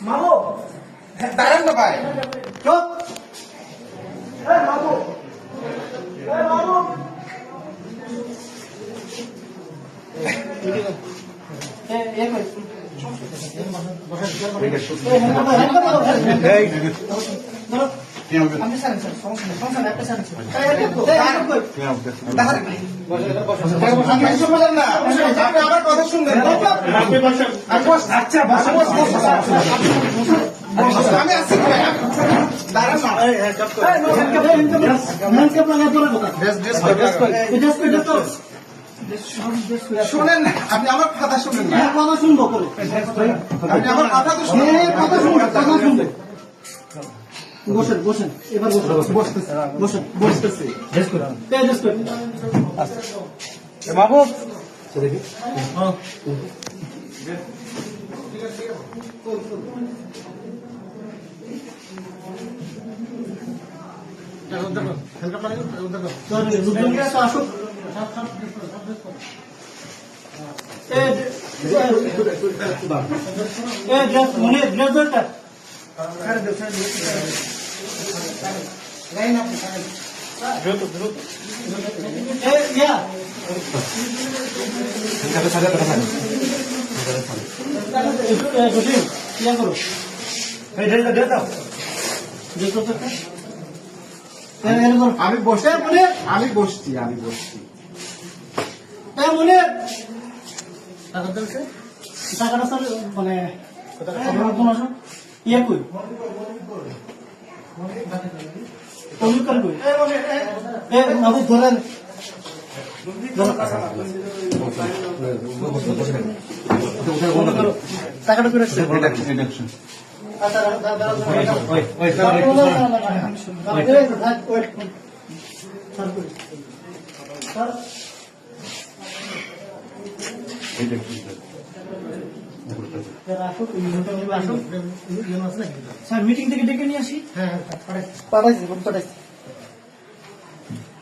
মামু দাঁড়ান না ভাই, চুপ। মামু মামু আমার কথা শুনবেন। আচ্ছা আমি আসছি, দাঁড়ান শোনেন না, আপনি আমার কথা শুনেন না। কথা শুনবো করে আপনি আমার কথা তো শুনেন, কথা শুনবো, কথা শুনবে। বসেন বসেন, এবার বসেন, বসেন বসতেছি। বাবু আসুক। মনে ব্লেজারটা আমি বসে আমি বসছি মনে টাকাটা স্যার মানে ইয়ে কই ধরেন টাকাটা করে স্যার মিটিং থেকে ডেকে নিয়ে আসি। হ্যাঁ পাঠাইছি।